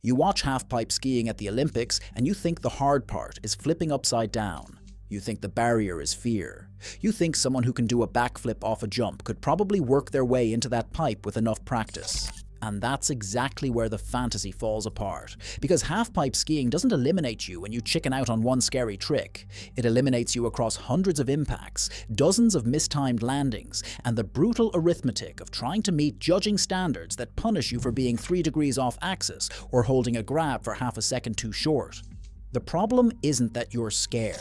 You watch halfpipe skiing at the Olympics and you think the hard part is flipping upside down. You think the barrier is fear. You think someone who can do a backflip off a jump could probably work their way into that pipe with enough practice. And that's exactly where the fantasy falls apart. Because halfpipe skiing doesn't eliminate you when you chicken out on one scary trick. It eliminates you across hundreds of impacts, dozens of mistimed landings, and the brutal arithmetic of trying to meet judging standards that punish you for being 3 degrees off axis or holding a grab for half a second too short. The problem isn't that you're scared.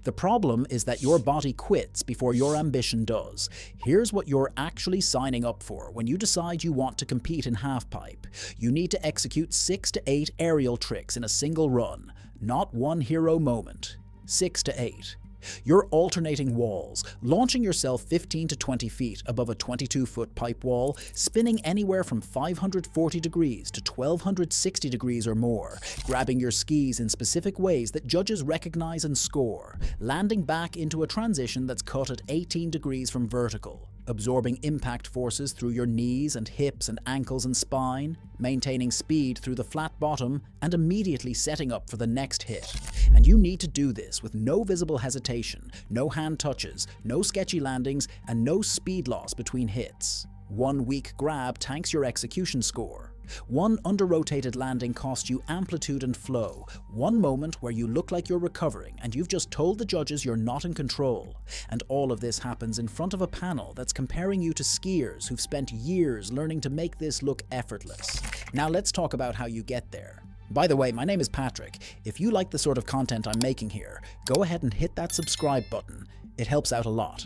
The problem is that your body quits before your ambition does. Here's what you're actually signing up for when you decide you want to compete in halfpipe. You need to execute 6 to 8 aerial tricks in a single run, not one hero moment. 6 to 8. You're alternating walls, launching yourself 15 to 20 feet above a 22-foot pipe wall, spinning anywhere from 540 degrees to 1260 degrees or more, grabbing your skis in specific ways that judges recognize and score, landing back into a transition that's cut at 18 degrees from vertical, absorbing impact forces through your knees and hips and ankles and spine, maintaining speed through the flat bottom, and immediately setting up for the next hit. And you need to do this with no visible hesitation, no hand touches, no sketchy landings, and no speed loss between hits. One weak grab tanks your execution score. One under-rotated landing costs you amplitude and flow. One moment where you look like you're recovering and you've just told the judges you're not in control. And all of this happens in front of a panel that's comparing you to skiers who've spent years learning to make this look effortless. Now let's talk about how you get there. By the way, my name is Patrick. If you like the sort of content I'm making here, go ahead and hit that subscribe button. It helps out a lot.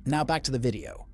Now back to the video.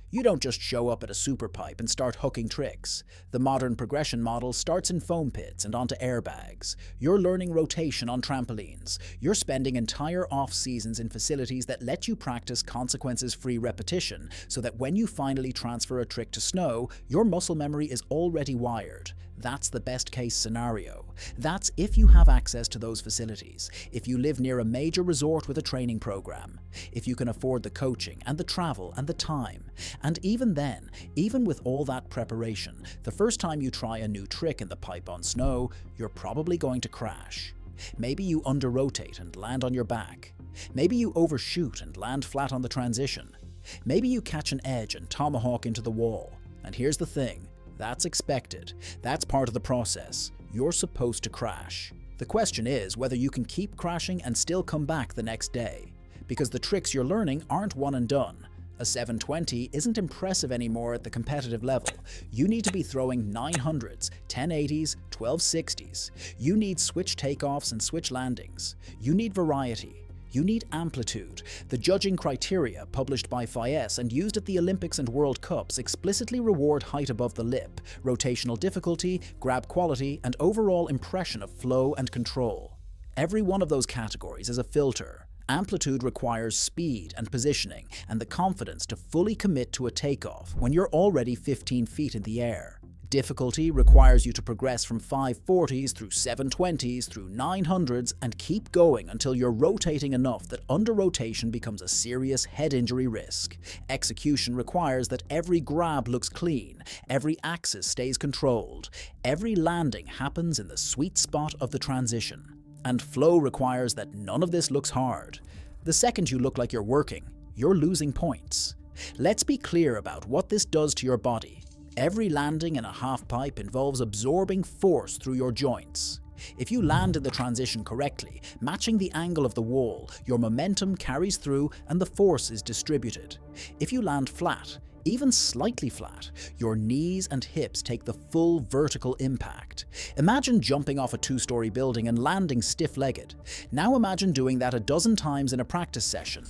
You don't just show up at a super pipe and start hooking tricks. The modern progression model starts in foam pits and onto airbags. You're learning rotation on trampolines. You're spending entire off-seasons in facilities that let you practice consequences-free repetition so that when you finally transfer a trick to snow, your muscle memory is already wired. That's the best-case scenario. That's if you have access to those facilities, if you live near a major resort with a training program, if you can afford the coaching and the travel and the time. And even then, even with all that preparation, the first time you try a new trick in the pipe on snow, you're probably going to crash. Maybe you under-rotate and land on your back. Maybe you overshoot and land flat on the transition. Maybe you catch an edge and tomahawk into the wall. And here's the thing. That's expected. That's part of the process. You're supposed to crash. The question is whether you can keep crashing and still come back the next day. Because the tricks you're learning aren't one and done. A 720 isn't impressive anymore at the competitive level. You need to be throwing 900s, 1080s, 1260s. You need switch takeoffs and switch landings. You need variety. You need amplitude. The judging criteria published by FIS and used at the Olympics and World Cups explicitly reward height above the lip, rotational difficulty, grab quality, and overall impression of flow and control. Every one of those categories is a filter. Amplitude requires speed and positioning and the confidence to fully commit to a takeoff when you're already 15 feet in the air. Difficulty requires you to progress from 540s through 720s through 900s and keep going until you're rotating enough that under-rotation becomes a serious head injury risk. Execution requires that every grab looks clean, every axis stays controlled, every landing happens in the sweet spot of the transition. And flow requires that none of this looks hard. The second you look like you're working, you're losing points. Let's be clear about what this does to your body. Every landing in a halfpipe involves absorbing force through your joints. If you land in the transition correctly, matching the angle of the wall, your momentum carries through and the force is distributed. If you land flat, even slightly flat, your knees and hips take the full vertical impact. Imagine jumping off a 2-story building and landing stiff-legged. Now imagine doing that a dozen times in a practice session.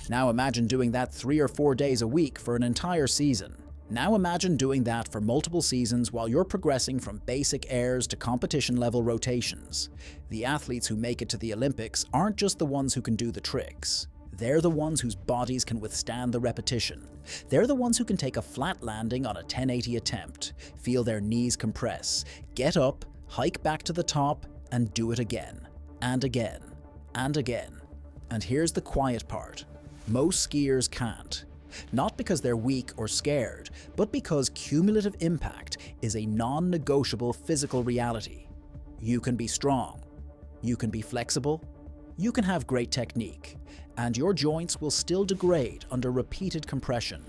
Now imagine doing that 3 or 4 days a week for an entire season. Now imagine doing that for multiple seasons while you're progressing from basic airs to competition-level rotations. The athletes who make it to the Olympics aren't just the ones who can do the tricks. They're the ones whose bodies can withstand the repetition. They're the ones who can take a flat landing on a 1080 attempt, feel their knees compress, get up, hike back to the top, and do it again, and again, and again. And here's the quiet part. Most skiers can't. Not because they're weak or scared, but because cumulative impact is a non-negotiable physical reality. You can be strong, you can be flexible, you can have great technique, and your joints will still degrade under repeated compression.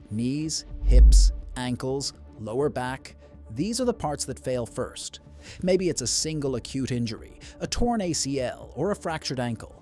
Knees, hips, ankles, lower back, these are the parts that fail first. Maybe it's a single acute injury, a torn ACL, or a fractured ankle.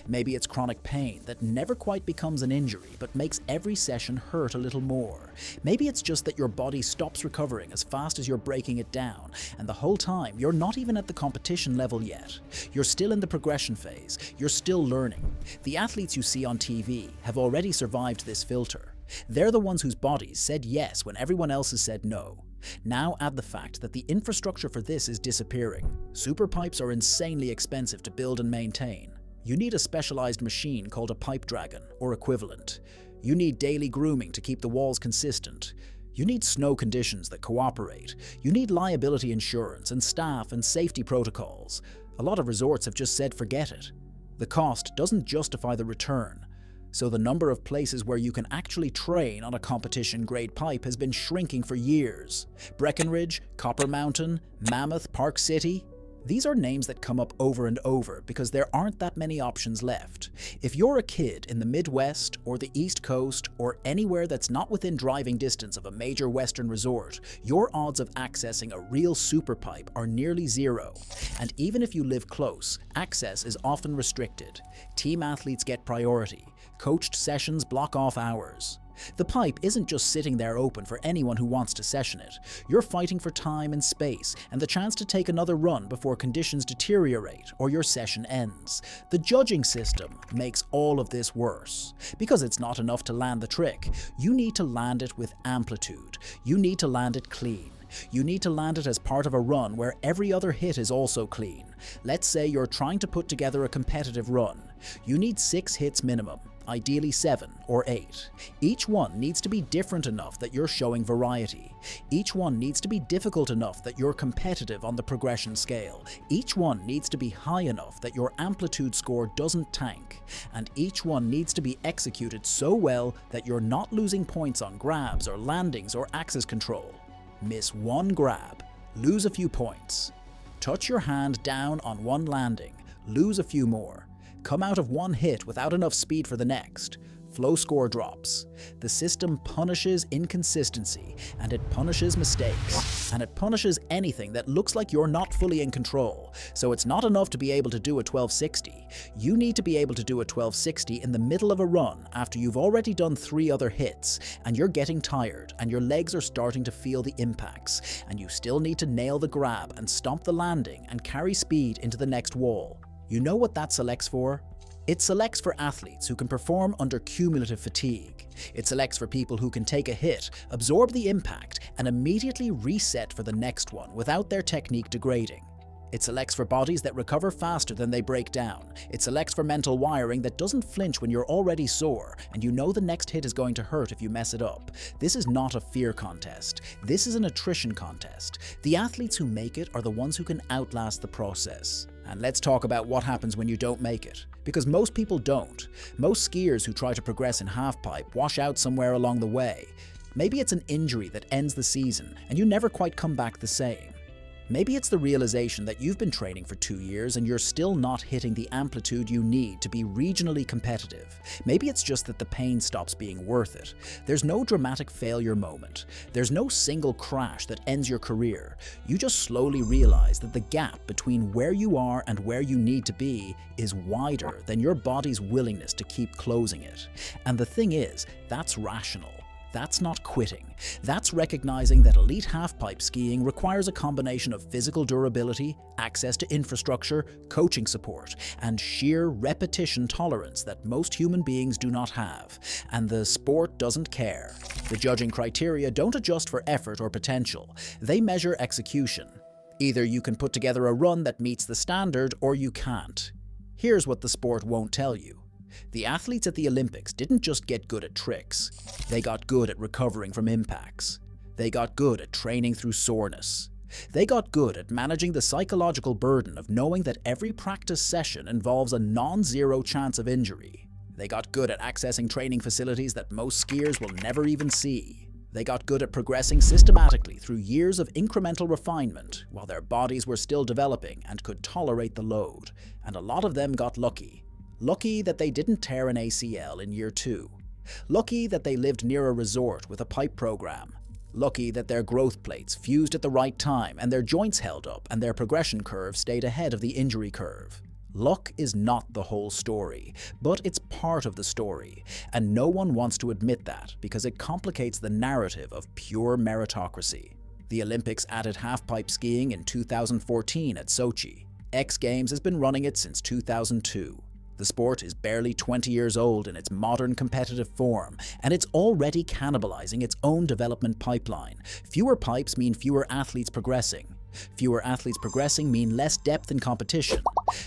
Maybe it's chronic pain that never quite becomes an injury but makes every session hurt a little more. Maybe it's just that your body stops recovering as fast as you're breaking it down, and the whole time you're not even at the competition level yet. You're still in the progression phase, you're still learning. The athletes you see on TV have already survived this filter. They're the ones whose bodies said yes when everyone else has said no. Now add the fact that the infrastructure for this is disappearing. Super pipes are insanely expensive to build and maintain. You need a specialized machine called a pipe dragon, or equivalent. You need daily grooming to keep the walls consistent. You need snow conditions that cooperate. You need liability insurance and staff and safety protocols. A lot of resorts have just said forget it. The cost doesn't justify the return. So the number of places where you can actually train on a competition-grade pipe has been shrinking for years. Breckenridge, Copper Mountain, Mammoth, Park City. These are names that come up over and over because there aren't that many options left. If you're a kid in the Midwest or the East Coast or anywhere that's not within driving distance of a major Western resort, your odds of accessing a real super pipe are nearly zero. And even if you live close, access is often restricted. Team athletes get priority. Coached sessions block off hours. The pipe isn't just sitting there open for anyone who wants to session it. You're fighting for time and space and the chance to take another run before conditions deteriorate or your session ends. The judging system makes all of this worse. Because it's not enough to land the trick, you need to land it with amplitude. You need to land it clean. You need to land it as part of a run where every other hit is also clean. Let's say you're trying to put together a competitive run. You need 6 hits minimum. Ideally 7 or 8. Each one needs to be different enough that you're showing variety. Each one needs to be difficult enough that you're competitive on the progression scale. Each one needs to be high enough that your amplitude score doesn't tank. And each one needs to be executed so well that you're not losing points on grabs or landings or axis control. Miss one grab, lose a few points. Touch your hand down on one landing, lose a few more. Come out of one hit without enough speed for the next. Flow score drops. The system punishes inconsistency, and it punishes mistakes, and it punishes anything that looks like you're not fully in control. So it's not enough to be able to do a 1260. You need to be able to do a 1260 in the middle of a run after you've already done 3 other hits, and you're getting tired, and your legs are starting to feel the impacts, and you still need to nail the grab and stomp the landing and carry speed into the next wall. You know what that selects for? It selects for athletes who can perform under cumulative fatigue. It selects for people who can take a hit, absorb the impact, and immediately reset for the next one without their technique degrading. It selects for bodies that recover faster than they break down. It selects for mental wiring that doesn't flinch when you're already sore, and you know the next hit is going to hurt if you mess it up. This is not a fear contest. This is an attrition contest. The athletes who make it are the ones who can outlast the process. And let's talk about what happens when you don't make it. Because most people don't. Most skiers who try to progress in halfpipe wash out somewhere along the way. Maybe it's an injury that ends the season, and you never quite come back the same. Maybe it's the realization that you've been training for 2 years and you're still not hitting the amplitude you need to be regionally competitive. Maybe it's just that the pain stops being worth it. There's no dramatic failure moment. There's no single crash that ends your career. You just slowly realize that the gap between where you are and where you need to be is wider than your body's willingness to keep closing it. And the thing is, that's rational. That's not quitting. That's recognizing that elite halfpipe skiing requires a combination of physical durability, access to infrastructure, coaching support, and sheer repetition tolerance that most human beings do not have. And the sport doesn't care. The judging criteria don't adjust for effort or potential. They measure execution. Either you can put together a run that meets the standard, or you can't. Here's what the sport won't tell you. The athletes at the Olympics didn't just get good at tricks. They got good at recovering from impacts. They got good at training through soreness. They got good at managing the psychological burden of knowing that every practice session involves a non-zero chance of injury. They got good at accessing training facilities that most skiers will never even see. They got good at progressing systematically through years of incremental refinement while their bodies were still developing and could tolerate the load. And a lot of them got lucky. Lucky that they didn't tear an ACL in year 2. Lucky that they lived near a resort with a pipe program. Lucky that their growth plates fused at the right time and their joints held up and their progression curve stayed ahead of the injury curve. Luck is not the whole story, but it's part of the story, and no one wants to admit that because it complicates the narrative of pure meritocracy. The Olympics added halfpipe skiing in 2014 at Sochi. X Games has been running it since 2002. The sport is barely 20 years old in its modern competitive form, and it's already cannibalizing its own development pipeline. Fewer pipes mean fewer athletes progressing. Fewer athletes progressing mean less depth in competition.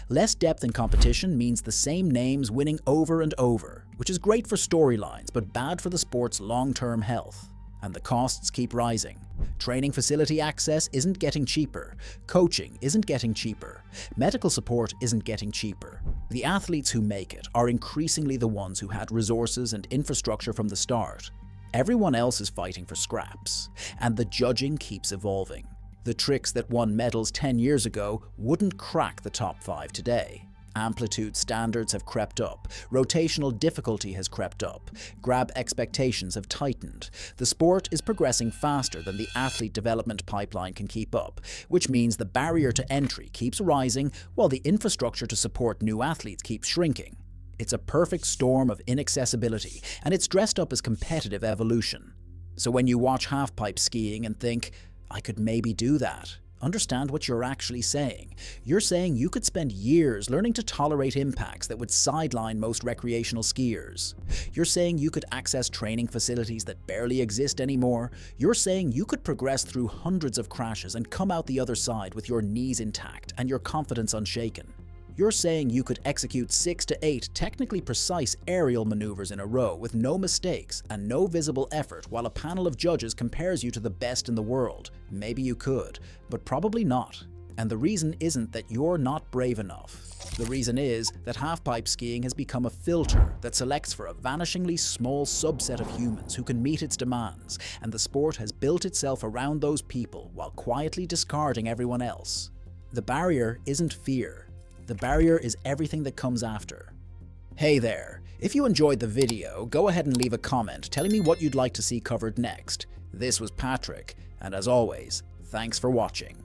Less depth in competition means the same names winning over and over, which is great for storylines but bad for the sport's long-term health. And the costs keep rising. Training facility access isn't getting cheaper. Coaching isn't getting cheaper. Medical support isn't getting cheaper. The athletes who make it are increasingly the ones who had resources and infrastructure from the start. Everyone else is fighting for scraps, and the judging keeps evolving. The tricks that won medals 10 years ago wouldn't crack the top 5 today. Amplitude standards have crept up, rotational difficulty has crept up, grab expectations have tightened. The sport is progressing faster than the athlete development pipeline can keep up, which means the barrier to entry keeps rising while the infrastructure to support new athletes keeps shrinking. It's a perfect storm of inaccessibility, and it's dressed up as competitive evolution. So when you watch halfpipe skiing and think, I could maybe do that, understand what you're actually saying. You're saying you could spend years learning to tolerate impacts that would sideline most recreational skiers. You're saying you could access training facilities that barely exist anymore. You're saying you could progress through hundreds of crashes and come out the other side with your knees intact and your confidence unshaken. You're saying you could execute 6 to 8 technically precise aerial maneuvers in a row with no mistakes and no visible effort while a panel of judges compares you to the best in the world. Maybe you could, but probably not. And the reason isn't that you're not brave enough. The reason is that halfpipe skiing has become a filter that selects for a vanishingly small subset of humans who can meet its demands, and the sport has built itself around those people while quietly discarding everyone else. The barrier isn't fear. The barrier is everything that comes after. Hey there, if you enjoyed the video, go ahead and leave a comment telling me what you'd like to see covered next. This was Patrick, and as always, thanks for watching.